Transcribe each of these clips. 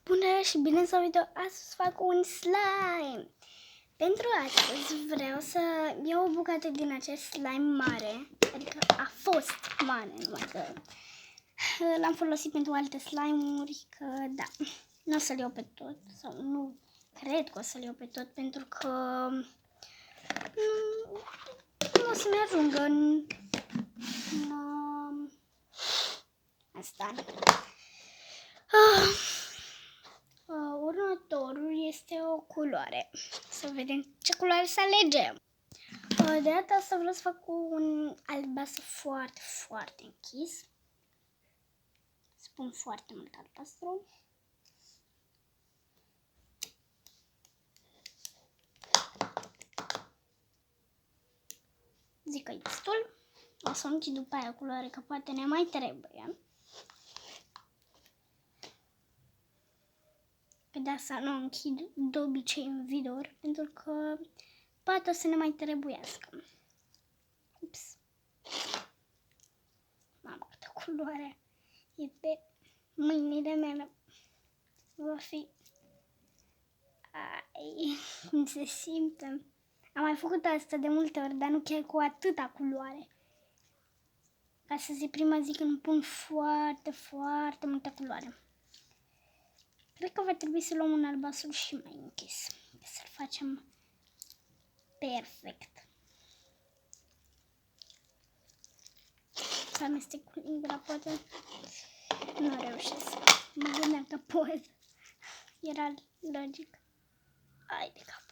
Bună și bine ați venit! Astăzi fac un slime. Pentru astăzi vreau să iau o bucată din acest slime mare. Adică a fost mare, numai că l-am folosit pentru alte slime-uri, că da, nu o să-l iau pe tot. Sau nu cred că o să-l iau pe tot, pentru că nu o să-mi ajungă în asta. Următorul este o culoare. Să vedem ce culoare să alegem. De data asta vreau să fac un albastru foarte, foarte închis. Spun foarte mult albastru. Zic că e destul. O să închid după aia culoare, că poate ne mai trebuie. Pe de asta nu închid de obicei în videouri, pentru că poate o să ne mai trebuiască. Ups. Mamă, câtă culoare e pe mâinile mele. Va fi... Ai, cum se simte. Am mai făcut asta de multe ori, dar nu chiar cu atâta culoare. Ca să se prima zi când pun foarte, foarte multă culoare. Cred că va trebui să luăm un albastru și mai închis. Să-l facem perfect. Să amestec cu lingura, poate nu reușesc. Mă gândeam că pot. Era logic. Ai de cap.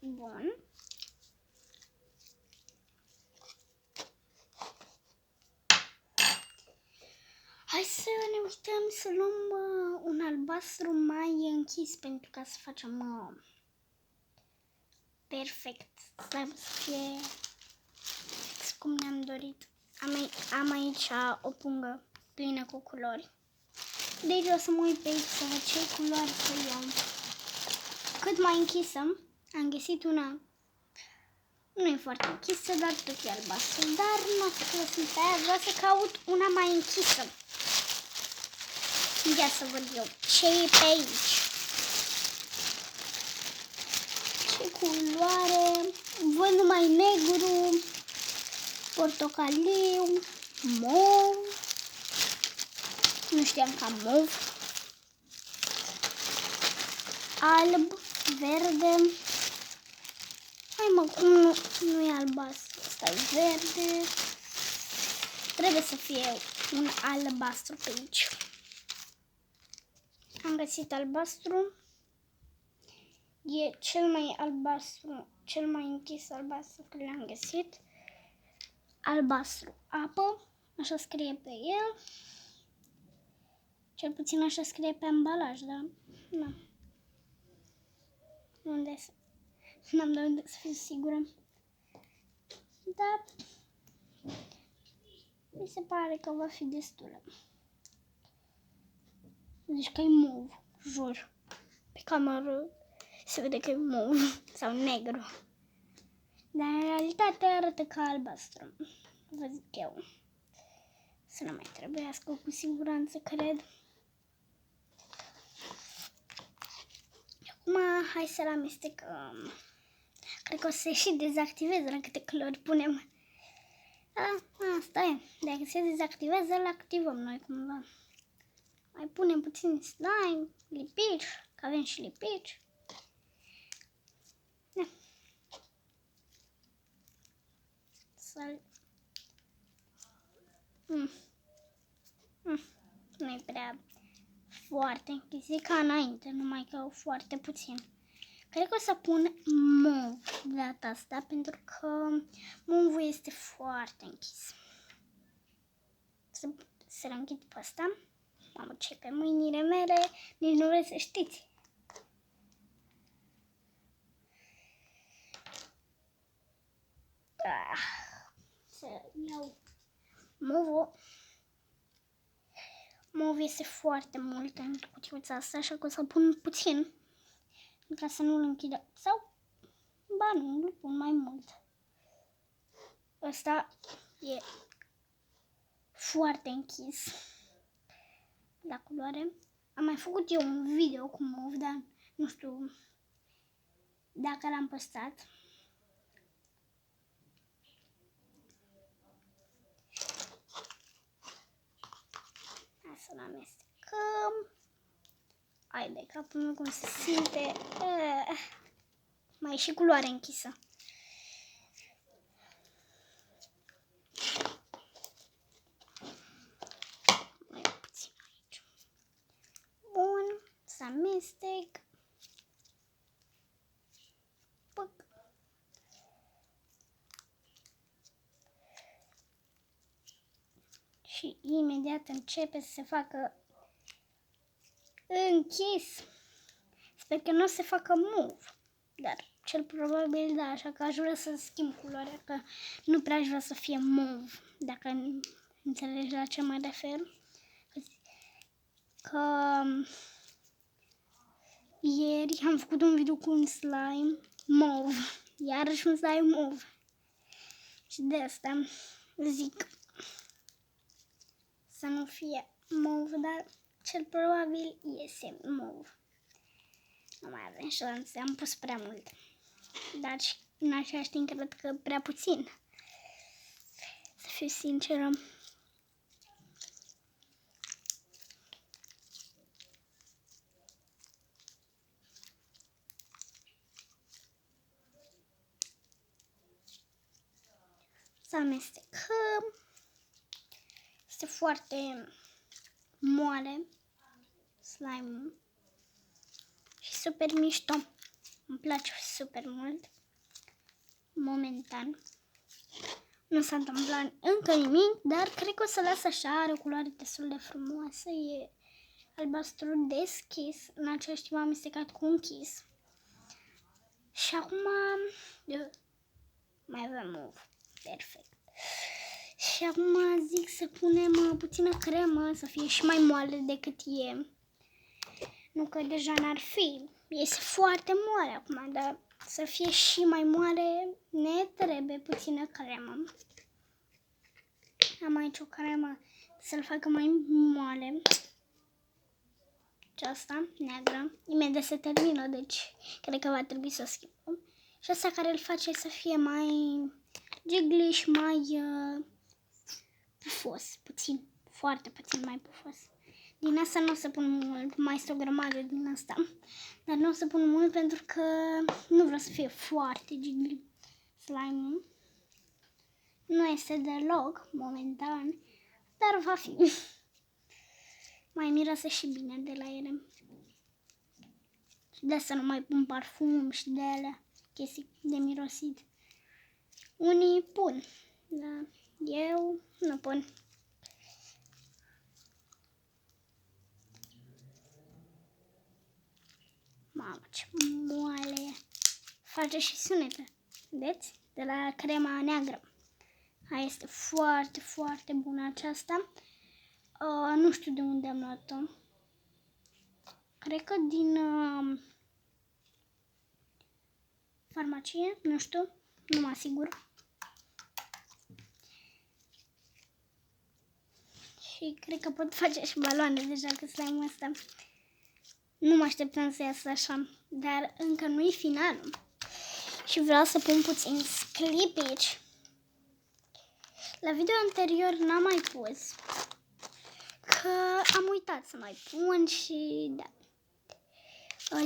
Bun. Hai să ne uităm să luăm un albastru mai închis pentru ca să facem perfect. Să fie cum ne-am dorit. Am aici o pungă plină cu culori. Deci o să mă uit pe aici să văd ce culoare să iau. Cât mai închisă. Am găsit una. Nu e foarte închisă, dar tot e albastru. Dar nu o să folosim pe aia. Vreau să caut una mai închisă. Ia să văd eu ce e pe aici. Ce culoare. Văd numai negru, portocaliu, mov. Nu știam că am mov. Alb, verde. Hai mă, cum nu e albastru. Asta e verde. Trebuie să fie un albastru pe aici. Am găsit albastru. E cel mai albastru, cel mai închis albastru că l-am găsit. Albastru apă, așa scrie pe el. Cel puțin așa scrie pe ambalaj, da? Nu. Unde să... N-am de unde să fiu sigură. Da. Mi se pare că va fi destulă. Deci că e mov, jur. Pe cameră se vede că e mov sau negru. Dar în realitate arată ca albastru. Vă zic eu. Să nu mai trebuiască cu siguranță, cred. Acum hai să-l amestecăm. Cred că o să și dezactivez la câte culori punem. Asta e. Dacă se dezactivează, îl activăm noi cumva. Mai punem puțin slime, lipici, că avem și lipici. Da. Să-l... Nu-i prea foarte închis, e ca înainte, numai că foarte puțin. Cred că o să pun mov de data asta, pentru că movul este foarte închis. Să-l închid pe ăsta. Mamă, ce pe mâinile mele, nici nu vreți să știți. Să iau movul. Mov este foarte mult în cutiuța asta, așa că o să pun puțin ca să nu-l închidă. Sau, ba nu, îl pun mai mult. Ăsta e foarte închis la culoare. Am mai făcut eu un video cu mov, dar nu știu dacă l-am postat. Hai să-l amestecăm. Hai de capul meu cum se simte. Mai e și culoare închisă. Mai e puțin aici. Bun, să amestec. Păc. Și imediat începe să se facă închis. Sper că nu o să se facă move, dar cel probabil da, așa că aș vrea să schimb culoarea, că nu prea aș vrea să fie move, dacă înțelegi la ce mă refer. Că ieri am făcut un video cu un slime move, iarăși un slime move. Și de asta zic să nu fie move, dar cel probabil iese move. Nu mai avem șanse, am pus prea mult. Dar și în același timp cred că prea puțin. Să fiu sinceră. Să amestecăm. Este foarte moale slime-ul și super mișto. Îmi place super mult. Momentan. Nu s-a întâmplat încă nimic, dar cred că o să las așa, are o culoare destul de frumoasă. E albastru deschis, în același timp am amestecat cu închis. Și acum mai avem move. Perfect. Și acum zic să punem puțină cremă, să fie și mai moale decât e. Nu că deja n-ar fi. Este foarte moale acum, dar să fie și mai moale ne trebuie puțină cremă. Am aici o cremă să-l facă mai moale. Aceasta, neagră. Imediat se termină, deci cred că va trebui să o schimbăm. Și asta care îl face să fie mai jiggly și mai pufos, puțin, foarte puțin mai pufos. Din asta nu o să pun mult, mai este o grămadă din asta. Dar nu o să pun mult pentru că nu vreau să fie foarte jiggly slime-ul. Nu este deloc, momentan, dar va fi. Mai miroase și bine de la ele. Și de asta nu mai pun parfum și de alea, chestii de mirosit. Unii pun, dar eu nu pun. Mamă, ce moale! Face și sunete, vedeți? De la crema neagră. Aia este foarte, foarte bună aceasta. Nu știu de unde am luat-o. Cred că din farmacie, nu știu, nu mă asigur. Și cred că pot face și baloane deja că slime-ul ăsta. Nu mă așteptam să iasă așa, dar încă nu e finalul. Și vreau să pun puțin sclipici. La video anterior n-am mai pus, că am uitat să mai pun și da.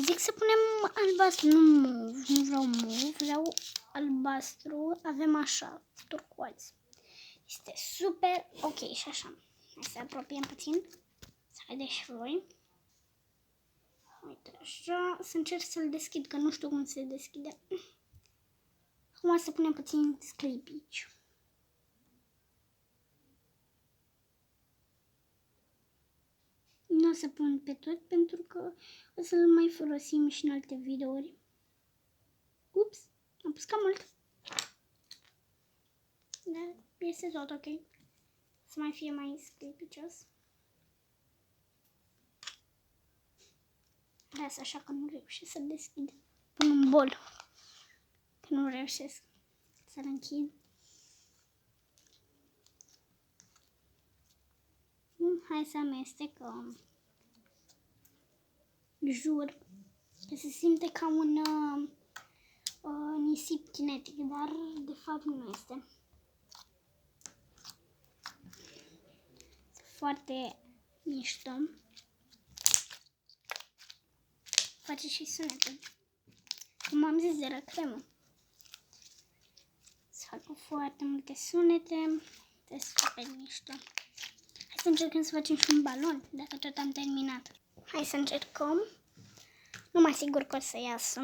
Zic să punem albastru, nu mov, nu vreau mov, vreau albastru, avem așa, turcoaz. Este super ok și așa. Hai să apropiem puțin, să vedeți și voi. Uite așa, să încerc să-l deschid, că nu știu cum se deschide. Acum să punem puțin sclipici. Nu o să pun pe tot pentru că o să-l mai folosim și în alte videouri. Ups, am pus cam mult. Dar este tot ok. Să mai fie mai sclipicios. miroase, așa că nu reușesc să deschid. Pun un bol, că nu reușesc să-l închid. Hai să amestecăm. Jur că se simte ca un nisip kinetic, dar de fapt nu este. Foarte mișto. Face și sunete. Cum am zis, de la cremă. Se fac foarte multe sunete. Este super mișto. Hai să încercăm să facem și un balon, dacă tot am terminat. Hai să încercăm. Nu mai sigur că o să iasă,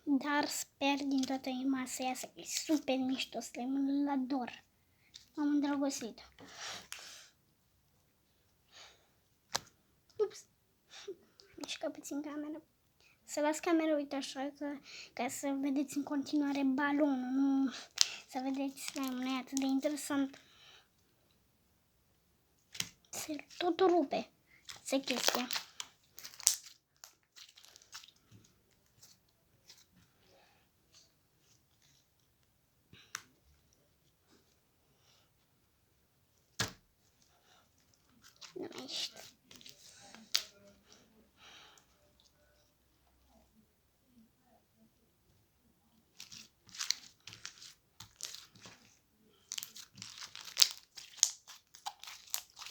dar sper din toată inima să iasă. E super mișto slime-ul, îl ador. M-am îndrăgostit. Ups! Mișcă puțin camera. Să las camera, uite așa, ca să vedeți în continuare balonul, nu să vedeți slime-ul, nu e atât de interesant. Se tot rupe. Se chestia. Nu mai știu.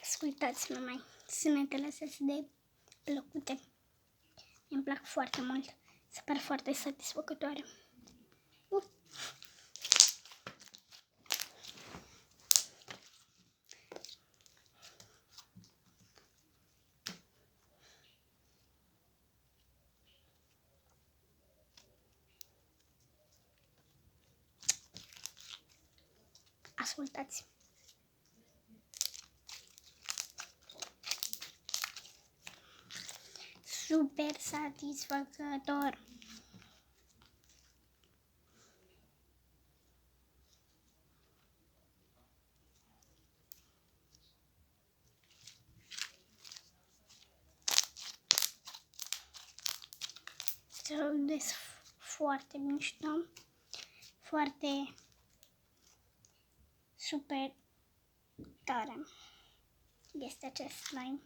Ascultați-mă mai, sunetele astea sunt de plăcute. Îmi plac foarte mult, se par foarte satisfăcătoare. Ascultați. Super satisfăcător. Se rodesc foarte mișto, foarte super tare este acest slime.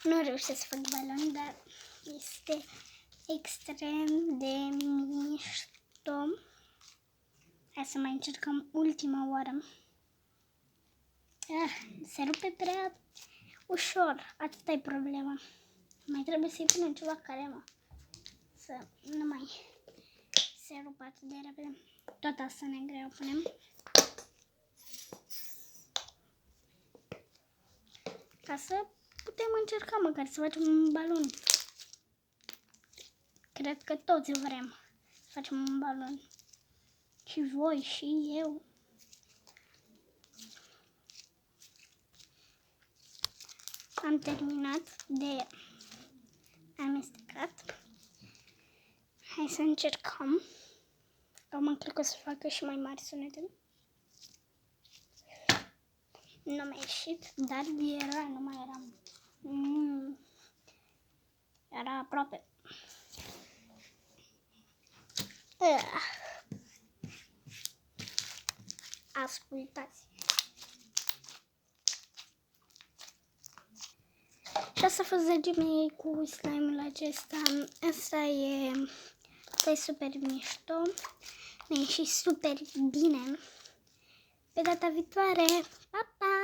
Nu reușesc să fac balon, dar este extrem de mișto. Hai să mai încercăm ultima oară. Se rupe prea ușor, atâta e problema. Mai trebuie să-i punem ceva cremă, să nu mai se rupă atât de repede. Tot asta negră o punem. Ca să putem încerca măcar să facem un balon. Cred că toți vrem să facem un balon. Și voi, și eu. Am terminat de amestecat. Hai să încercăm. Acum cred că o să facă și mai mari sunete. Nu mi-a ieșit, dar era, nu mai eram. Era aproape. Ascultați. Și asta a fost dragii mei cu slime-ul acesta. Asta e super mișto. Mi-a ieșit super bine. Pe data viitoare. Pa, pa!